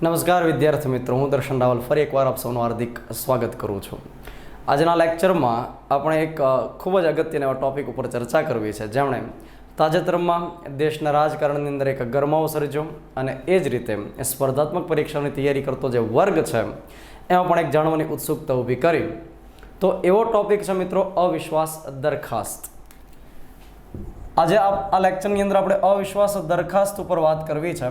નમસ્કાર વિદ્યાર્થી મિત્રો, હું દર્શન રાવલ ફરી એકવાર આપ સૌનું હાર્દિક સ્વાગત કરું છું. આજના લેક્ચરમાં આપણે એક ખૂબ જ અગત્યના એવા ટોપિક ઉપર ચર્ચા કરવી છે, જેમણે તાજેતરમાં દેશના રાજકારણની અંદર એક ગરમાવો સર્જ્યો અને એ જ રીતે સ્પર્ધાત્મક પરીક્ષાની તૈયારી કરતો જે વર્ગ છે એમાં પણ એક જાણવાની ઉત્સુકતા ઊભી કરી. તો એવો ટોપિક છે મિત્રો, અવિશ્વાસ દરખાસ્ત. આજે આ લેક્ચરની અંદર આપણે અવિશ્વાસ દરખાસ્ત ઉપર વાત કરવી છે.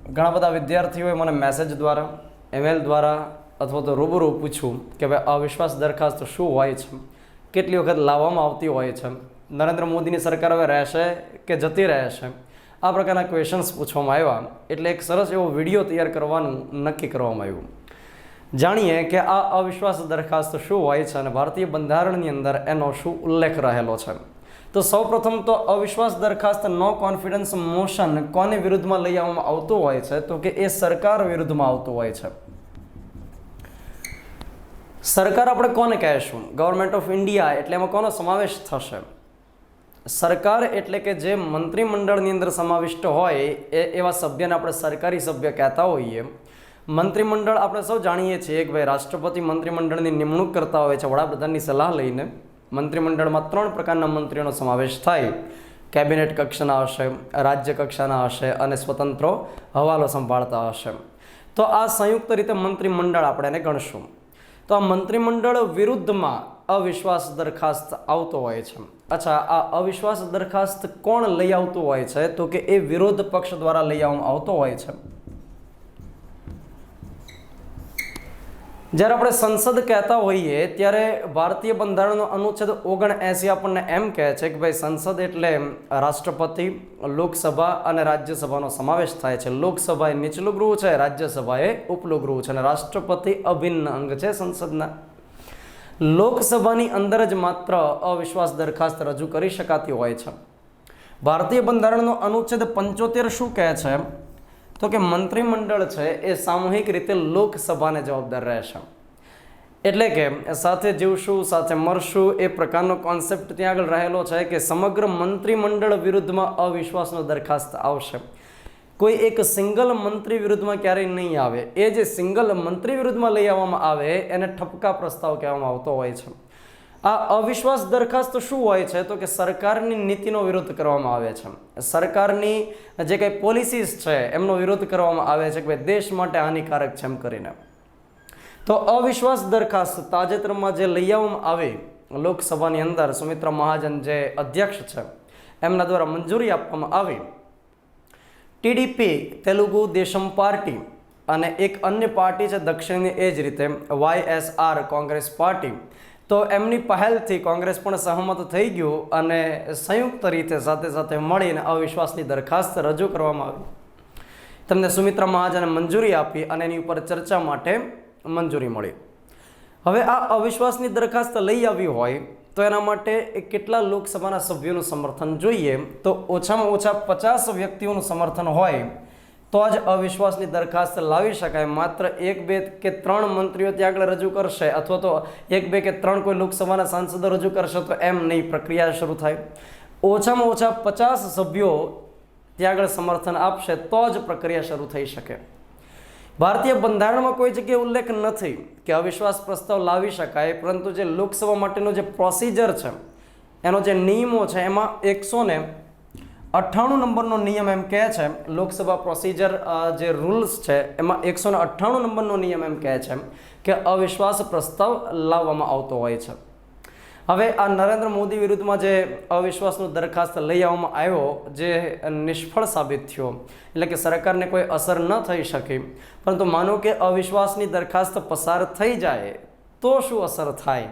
ઘણા બધા વિદ્યાર્થીઓએ મને મેસેજ દ્વારા, ઈમેલ દ્વારા અથવા તો રૂબરૂ પૂછ્યું કે ભાઈ અવિશ્વાસ દરખાસ્ત શું હોય છે, કેટલી વખત લાવવામાં આવતી હોય છે, નરેન્દ્ર મોદીની સરકાર હવે રહેશે કે જતી રહેશે, આ પ્રકારના ક્વેશ્ચન્સ પૂછવામાં આવ્યા. એટલે એક સરસ એવો વિડીયો તૈયાર કરવાનું નક્કી કરવામાં આવ્યું. જાણીએ કે આ અવિશ્વાસ દરખાસ્ત શું હોય છે અને ભારતીય બંધારણની અંદર એનો શું ઉલ્લેખ રહેલો છે. તો સૌપ્રથમ તો અવિશ્વાસ દરખાસ્ત નો કોન્ફિડન્સ મોશન કોની વિરુદ્ધમાં લઈ આવવામાં આવતું હોય છે, તો કે એ સરકાર વિરુદ્ધમાં આવતું હોય છે. સરકાર આપણે કોને કહેશું? ગવર્મેન્ટ ઓફ ઇન્ડિયા, એટલે એમાં કોનો સમાવેશ થશે? સરકાર એટલે કે જે મંત્રીમંડળની અંદર સમાવિષ્ટ હોય એવા સભ્યને આપણે સરકારી સભ્ય કહેતા હોઈએ. મંત્રીમંડળ આપણે સૌ જાણીએ છીએ કે ભાઈ રાષ્ટ્રપતિ મંત્રીમંડળની નિમણૂક કરતા હોય છે વડાપ્રધાનની સલાહ લઈને. મંત્રીમંડળમાં 3 પ્રકારના મંત્રીઓનો સમાવેશ થાય. કેબિનેટ કક્ષાના હશે, રાજ્ય કક્ષાના હશે અને સ્વતંત્ર હવાલો સંભાળતા હશે. તો આ સંયુક્ત રીતે મંત્રીમંડળ આપણે એને ગણશું. તો આ મંત્રીમંડળ વિરુદ્ધમાં અવિશ્વાસ દરખાસ્ત આવતો હોય છે. અચ્છા, આ અવિશ્વાસ દરખાસ્ત કોણ લઈ આવતું હોય છે? તો કે એ વિરોધ પક્ષ દ્વારા લઈ આવવામાં આવતો હોય છે. જ્યારે આપણે સંસદ કહેતા હોઈએ ત્યારે ભારતીય બંધારણનો અનુચ્છેદ 79 આપણને એમ કહે છે કે ભાઈ સંસદ એટલે રાષ્ટ્રપતિ, લોકસભા અને રાજ્યસભાનો સમાવેશ થાય છે. લોકસભા એ નીચલું ગૃહ છે, રાજ્યસભા એ ઉપલું ગૃહ છે અને રાષ્ટ્રપતિ અભિન્ન અંગ છે સંસદના. લોકસભાની અંદર જ માત્ર અવિશ્વાસ દરખાસ્ત રજૂ કરી શકાતી હોય છે. ભારતીય બંધારણનો અનુચ્છેદ 75 શું કહે છે? તો કે મંત્રીમંડળ છે એ સામૂહિક રીતે લોકસભાને જવાબદાર રહેશે. એટલે કે સાથે જીવશું સાથે મરશું એ પ્રકારનો કોન્સેપ્ટ ત્યાં આગળ રહેલો છે કે સમગ્ર મંત્રીમંડળ વિરુદ્ધમાં અવિશ્વાસનો દરખાસ્ત આવશે. કોઈ એક સિંગલ મંત્રી વિરુદ્ધમાં ક્યારેય નહીં આવે. એ જે સિંગલ મંત્રી વિરુદ્ધમાં લઈ આવવામાં આવે એને ઠપકા પ્રસ્તાવ કહેવામાં આવતો હોય છે. આ અવિશ્વાસ દરખાસ્ત શું હોય છે? તો કે સરકારની નીતિનો વિરોધ કરવામાં આવે છે. સરકારની જે કંઈ પોલિસીસ છે એમનો વિરોધ કરવામાં આવે છે કે ભાઈ દેશ માટે હાનિકારક છે એમ કરીને. તો અવિશ્વાસ દરખાસ્ત તાજેતરમાં જે લઈ આવવામાં આવી લોકસભાની અંદર, સુમિત્રા મહાજન જે અધ્યક્ષ છે એમના દ્વારા મંજૂરી આપવામાં આવી. ટીડીપી તેલુગુ દેશમ પાર્ટી અને એક અન્ય પાર્ટી છે દક્ષિણની, એ જ રીતે YSR કોંગ્રેસ પાર્ટી. તો એમની પહેલથી કોંગ્રેસ પણ સહમત થઈ ગયું અને સંયુક્ત રીતે સાથે સાથે મળીને અવિશ્વાસની દરખાસ્ત રજૂ કરવામાં આવી. તેમને સુમિત્રા મહાજને મંજૂરી આપી અને એની ઉપર ચર્ચા માટે મંજૂરી મળી. હવે આ અવિશ્વાસની દરખાસ્ત લઈ આવી હોય તો એના માટે કેટલા લોકસભાના સભ્યોનું સમર્થન જોઈએ? તો ઓછામાં ઓછા 50 વ્યક્તિઓનું સમર્થન હોય તો જ અવિશ્વાસની દરખાસ્ત લાવી શકાય. માત્ર 1, 2 કે 3 મંત્રીઓ ત્યાં આગળ રજૂ કરશે અથવા તો 1, 2 કે 3 કોઈ લોકસભાના સાંસદો રજૂ કરશે તો એમ નહીં પ્રક્રિયા શરૂ થાય. ઓછામાં ઓછા 50 સભ્યો ત્યાં આગળ સમર્થન આપશે તો જ પ્રક્રિયા શરૂ થઈ શકે. ભારતીય બંધારણમાં કોઈ જગ્યાએ ઉલ્લેખ નથી કે અવિશ્વાસ પ્રસ્તાવ લાવી શકાય, પરંતુ જે લોકસભા માટેનો જે પ્રોસિજર છે એનો જે નિયમો છે એમાં 198 નંબરનો નિયમ એમ કહે છે. લોકસભા પ્રોસિજર જે રૂલ્સ છે એમાં 198 નંબરનો નિયમ એમ કહે છે કે અવિશ્વાસ પ્રસ્તાવ લાવવામાં આવતો હોય છે. હવે આ નરેન્દ્ર મોદી વિરુદ્ધમાં જે અવિશ્વાસનો દરખાસ્ત લઈ આવવામાં આવ્યો જે નિષ્ફળ સાબિત થયો, એટલે કે સરકારને કોઈ અસર ન થઈ શકી, પરંતુ માનો કે અવિશ્વાસની દરખાસ્ત પસાર થઈ જાય તો શું અસર થાય?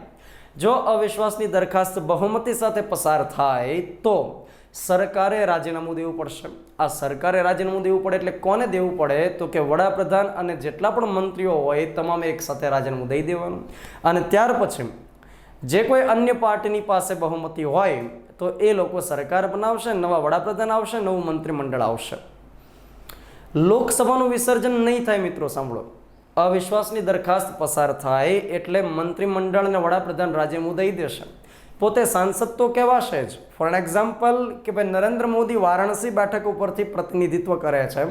જો અવિશ્વાસની દરખાસ્ત બહુમતી સાથે પસાર થાય તો સરકારે રાજીનામું દેવું પડશે. આ સરકારે રાજીનામું દેવું પડે એટલે કોને દેવું પડે? તો કે વડાપ્રધાન અને જેટલા પણ મંત્રીઓ હોય તમામે એક સાથે રાજીનામું દઈ દેવાનું અને ત્યાર પછી જે કોઈ અન્ય પાર્ટીની પાસે બહુમતી હોય તો એ લોકો સરકાર બનાવશે, નવા વડાપ્રધાન આવશે, નવું મંત્રીમંડળ આવશે. લોકસભાનું વિસર્જન નહીં થાય મિત્રો. સાંભળો, અવિશ્વાસની દરખાસ્ત પસાર થાય એટલે મંત્રીમંડળને વડાપ્રધાન રાજીનામું દઈ દેશે. પોતે સાંસદ તો કહેવાશે જ. ફોર એક્ઝામ્પલ કે ભાઈ નરેન્દ્ર મોદી વારાણસી બેઠક ઉપરથી પ્રતિનિધિત્વ કરે છે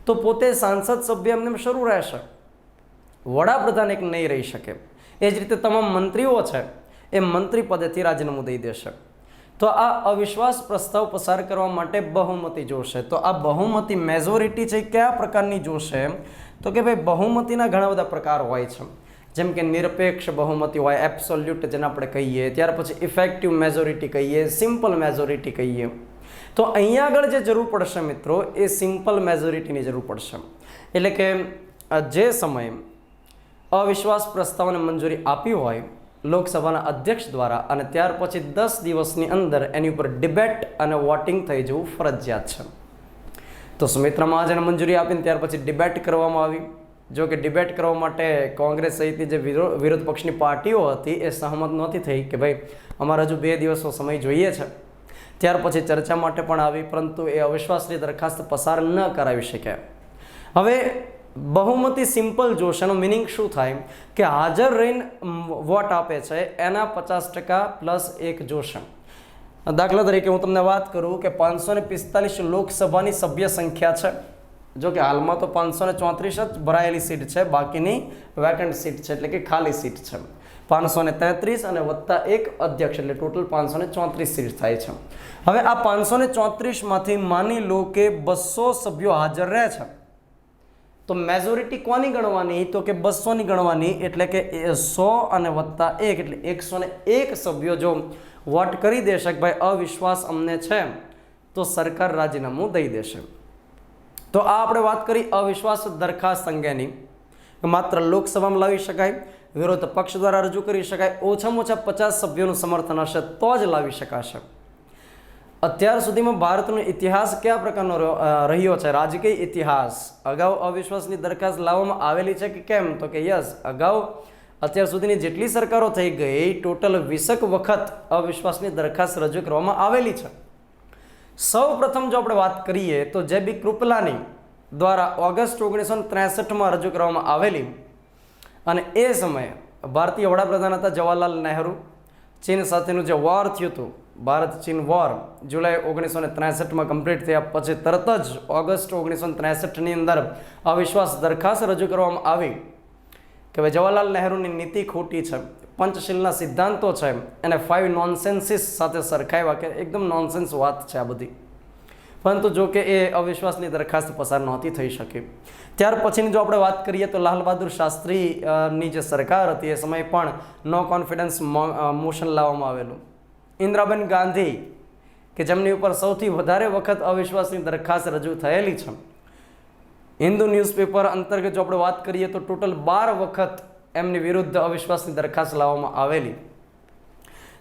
તો પોતે સાંસદ સભ્ય એમને શરૂ રહેશે, વડાપ્રધાન એક નહીં રહી શકે. એ જ રીતે તમામ મંત્રીઓ છે એ મંત્રી પદેથી રાજીનામું દઈ દેશે. તો આ અવિશ્વાસ પ્રસ્તાવ પસાર કરવા માટે બહુમતી જોશે. તો આ બહુમતી મેજોરિટી છે કયા પ્રકારની જોશે? તો કે ભાઈ બહુમતીના ઘણા બધા પ્રકાર હોય છે, જેમ કે નિરપેક્ષ બહુમતી હોય, એબ્સોલ્યુટ જેને આપણે કહીએ, ત્યાર પછી ઇફેક્ટિવ મેજોરિટી કહીએ, સિમ્પલ મેજોરિટી કહીએ. તો અહીંયા આગળ જે જરૂર પડશે મિત્રો એ સિમ્પલ મેજોરિટીની જરૂર પડશે. એટલે કે જે સમયે અવિશ્વાસ પ્રસ્તાવને મંજૂરી આપી હોય લોકસભાના અધ્યક્ષ દ્વારા અને ત્યાર પછી 10 દિવસની અંદર એની ઉપર ડિબેટ અને વોટિંગ થઈ જવું ફરજિયાત છે. તો સુમિત્રા મહાજને મંજૂરી આપીને ત્યાર પછી ડિબેટ કરવામાં આવી. જો કે ડિબેટ કરવા માટે કોંગ્રેસ સહિતની જે વિરોધ પક્ષની પાર્ટીઓ હતી એ સહમત નહોતી થઈ કે ભાઈ અમારે હજુ 2 દિવસનો સમય જોઈએ છે. ત્યાર પછી ચર્ચા માટે પણ આવી, પરંતુ એ અવિશ્વાસની દરખાસ્ત પસાર ન કરાવી શક્યા. હવે બહુમતી સિમ્પલ જોશે એનો મિનિંગ શું થાય કે હાજર રહીને વોટ આપે છે એના 50% પ્લસ 1 જોશે. દાખલા તરીકે હું તમને વાત કરું કે 545 લોકસભાની સભ્ય સંખ્યા છે. જો કે હાલમાં તો 534 જ ભરાયેલી સીટ છે, બાકીની વેકન્ટ સીટ છે, એટલે કે ખાલી સીટ છે. 533 અને વત્તા 1 અધ્યક્ષ એટલે ટોટલ 534 સીટ થાય છે. હવે આ 534માંથી માની લો કે 200 સભ્યો હાજર રહે છે, તો મેજોરિટી કોની ગણવાની? તો કે 200ની ગણવાની. એટલે કે 100 અને વત્તા 1 એટલે 101 સભ્યો જો વોટ કરી દેશે કે ભાઈ અવિશ્વાસ અમને છે, તો સરકાર રાજીનામું દઈ દેશે. તો આ આપણે વાત કરી અવિશ્વાસ દરખાસ્ત અંગેની. માત્ર લોકસભામાં લાવી શકાય, વિરોધ પક્ષ દ્વારા રજૂ કરી શકાય, ઓછામાં ઓછા 50 સભ્યોનું સમર્થન હશે તો જ લાવી શકાશે. અત્યાર સુધીમાં ભારતનો ઇતિહાસ કયા પ્રકારનો રહ્યો છે? રાજકીય ઇતિહાસ. અગાઉ અવિશ્વાસની દરખાસ્ત લાવવામાં આવેલી છે કે કેમ? તો કે યસ, અગાઉ અત્યાર સુધીની જેટલી સરકારો થઈ ગઈ ટોટલ 20 વખત અવિશ્વાસની દરખાસ્ત રજૂ કરવામાં આવેલી છે. સૌ પ્રથમ જો આપણે વાત કરીએ તો જે.બી. કૃપલાની દ્વારા ઓગસ્ટ 1963માં રજૂ કરવામાં આવેલી, અને એ સમયે ભારતીય વડાપ્રધાન હતા જવાહરલાલ નહેરુ. ચીન સાથેનું જે વોર થયું હતું, ભારત ચીન વોર, જુલાઈ 1963માં કમ્પ્લીટ થયા પછી તરત જ ઓગસ્ટ 1963ની અંદર અવિશ્વાસ દરખાસ્ત રજૂ કરવામાં આવી કે ભાઈ જવાહરલાલ નહેરુની નીતિ ખોટી છે, પંચશીલના સિદ્ધાંતો છે એને 5 નોનસેન્સીસ સાથે સરખાવ્યા કે એકદમ નોનસેન્સ વાત છે આ બધી. પરંતુ જો કે એ અવિશ્વાસની દરખાસ્ત પસાર નહોતી થઈ શકી. ત્યાર પછીની જો આપણે વાત કરીએ તો લાલ બહાદુર શાસ્ત્રીની જે સરકાર હતી એ સમયે પણ નો કોન્ફિડન્સ મોશન લાવવામાં આવેલું. ઇન્દિરાબેન ગાંધી કે જેમની ઉપર સૌથી વધારે વખત અવિશ્વાસની દરખાસ્ત રજૂ થયેલી છે, હિન્દુ ન્યૂઝપેપર અંતર્ગત જો આપણે વાત કરીએ તો ટોટલ 12 વખત એમની વિરુદ્ધ અવિશ્વાસની દરખાસ્ત લાવવામાં આવેલી.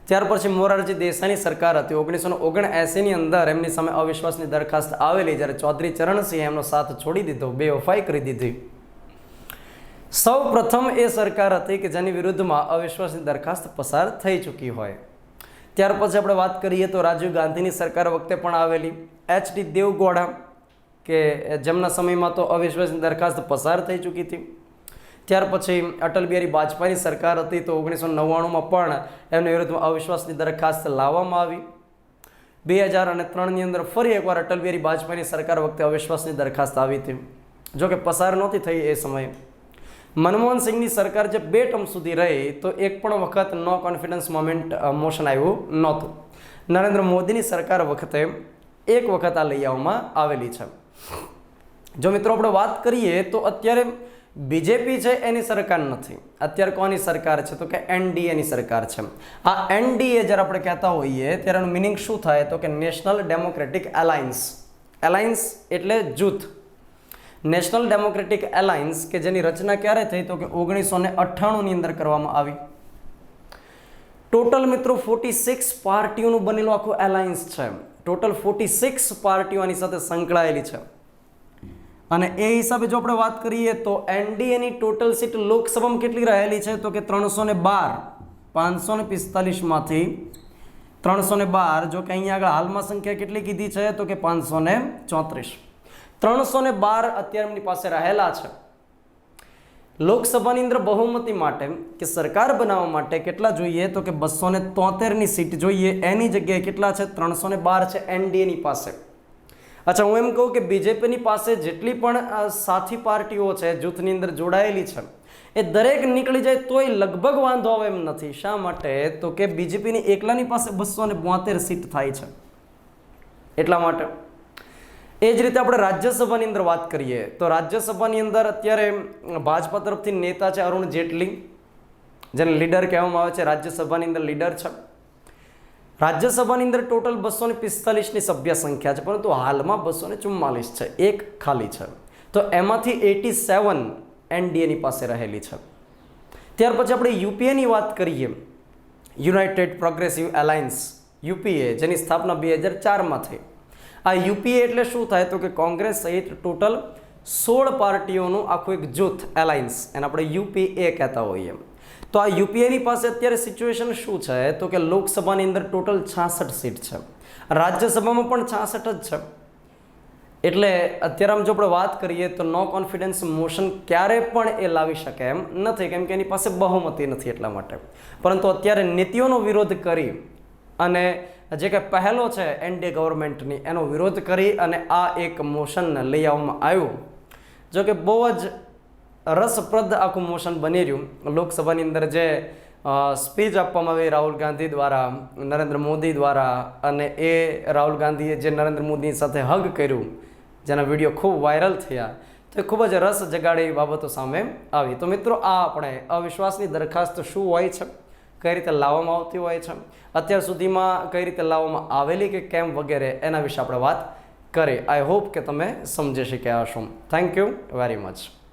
ત્યાર પછી મોરારજી દેસાઈની સરકાર હતી, 1979ની અંદર એમની સામે અવિશ્વાસની દરખાસ્ત આવેલી, જ્યારે ચૌધરી ચરણસિંહે એમનો સાથ છોડી દીધો, બેવફાઈ કરી દીધી. સૌ પ્રથમ એ સરકાર હતી કે જેની વિરુદ્ધમાં અવિશ્વાસની દરખાસ્ત પસાર થઈ ચૂકી હોય. ત્યાર પછી આપણે વાત કરીએ તો રાજીવ ગાંધીની સરકાર વખતે પણ આવેલી. એચ.ડી. દેવગૌડા કે જેમના સમયમાં તો અવિશ્વાસની દરખાસ્ત પસાર થઈ ચૂકી હતી. ત્યાર પછી અટલ બિહારી વાજપેયીની સરકાર હતી તો 1999માં પણ એમની વિરુદ્ધમાં અવિશ્વાસની દરખાસ્ત લાવવામાં આવી. 2003ની અંદર ફરી એકવાર અટલ બિહારી વાજપેયીની સરકાર વખતે અવિશ્વાસની દરખાસ્ત આવી હતી, જો કે પસાર નહોતી થઈ એ સમયે. મનમોહન સિંહની સરકાર જે 2 ટર્મ સુધી રહી તો એક પણ વખત નો કોન્ફિડન્સ મોશન આવ્યું નહોતું. નરેન્દ્ર મોદીની સરકાર વખતે એક વખત આ લઈ આવવામાં આવેલી છે. જો મિત્રો આપણે વાત કરીએ તો અત્યારે બીજેપી છે એની સરકાર નથી. અત્યારે કોની સરકાર છે? તો કે એનડીએની સરકાર છે. આ એનડીએ જ્યારે આપણે કહેતા હોઈએ ત્યારે એનું મિનિંગ શું થાય? તો કે નેશનલ ડેમોક્રેટિક એલાયન્સ. એલાયન્સ એટલે જૂથ. નેશનલ ડેમોક્રેટિક એલાયન્સ કે જેની રચના ક્યારે થઈ? તો કે 1998ની અંદર કરવામાં આવી. ટોટલ મિત્રો 46 પાર્ટીઓનું બનેલું આખું એલાયન્સ છે. ટોટલ 46 પાર્ટીઓ આની સાથે સંકળાયેલી છે. અને એ હિસાબે જો આપણે વાત કરીએ તો એનડીએની ટોટલ સીટ લોકસભામાં કેટલી રહેલી છે? તો કે 312. 545માંથી 312. જો કે અહીંયા આગળ હાલમાં સંખ્યા કેટલી કીધી છે? તો કે 534. 312 અત્યારે એમની પાસે રહેલા છે. લોકસભાની અંદર બહુમતી માટે કે સરકાર બનાવવા માટે કેટલા જોઈએ? તો કે 273ની સીટ જોઈએ. એની જગ્યાએ કેટલા છે? 312 છે એનડીએની પાસે. અચ્છા, હું એમ કહું કે બીજેપીની પાસે જેટલી પણ સાથી પાર્ટીઓ છે, જૂથની અંદર જોડાયેલી છે, એ દરેક નીકળી જાય તોય લગભગ વાંધો આવે એમ નથી. શા માટે? તો કે બીજેપીની એકલાની પાસે 272 સીટ થાય છે, એટલા માટે. એ જ રીતે આપણે રાજ્યસભાની અંદર વાત કરીએ તો રાજ્યસભાની અંદર અત્યારે ભાજપા તરફથી નેતા છે અરુણ જેટલી, જેને લીડર કહેવામાં આવે છે, રાજ્યસભાની અંદર લીડર છે. રાજ્યસભાની અંદર ટોટલ 245ની સભ્ય સંખ્યા છે, પરંતુ હાલમાં 244 છે, એક ખાલી છે. તો એમાંથી 87 એનડીએની પાસે રહેલી છે. ત્યાર પછી આપણે યુપીએની વાત કરીએ, યુનાઇટેડ પ્રોગ્રેસિવ એલાયન્સ, યુપીએ, જેની સ્થાપના 2004માં થઈ. આ યુપીએ એટલે શું થાય? તો કે કોંગ્રેસ સહિત ટોટલ 16 પાર્ટીઓનું આખું એક જૂથ, એલાયન્સ, એને આપણે યુપીએ કહેતા હોઈએ. તો આ યુપીએની પાસે અત્યારે સિચ્યુએશન શું છે? તો કે લોકસભાની અંદર ટોટલ 66 સીટ છે, રાજ્યસભામાં પણ 66 જ છે. એટલે અત્યારે આમ જો આપણે વાત કરીએ તો નો કોન્ફિડન્સ મોશન ક્યારે પણ એ લાવી શકે એમ નથી, કેમ કે એની પાસે બહુમતી નથી એટલા માટે. પરંતુ અત્યારે નીતિઓનો વિરોધ કરી અને જે કંઈ પહેલો છે એનડીએ ગવર્મેન્ટની, એનો વિરોધ કરી અને આ એક મોશનને લઈ આવવામાં આવ્યું. જો કે બહુ જ રસપ્રદ આખું મોશન બની રહ્યું. લોકસભાની અંદર જે સ્પીચ આપવામાં આવી રાહુલ ગાંધી દ્વારા, નરેન્દ્ર મોદી દ્વારા, અને એ રાહુલ ગાંધીએ જે નરેન્દ્ર મોદીની સાથે હગ કર્યું, જેના વિડીયો ખૂબ વાયરલ થયા, તો એ ખૂબ જ રસ જગાડે એવી બાબતો સામે આવી. તો મિત્રો, આ આપણે અવિશ્વાસની દરખાસ્ત શું હોય છે, કઈ રીતે લાવવામાં આવતી હોય છે, અત્યાર સુધીમાં કઈ રીતે લાવવામાં આવેલી કે કેમ વગેરે, એના વિશે આપણે વાત કરી. આઈ હોપ કે તમે સમજી શક્યા હશો. Thank you very much.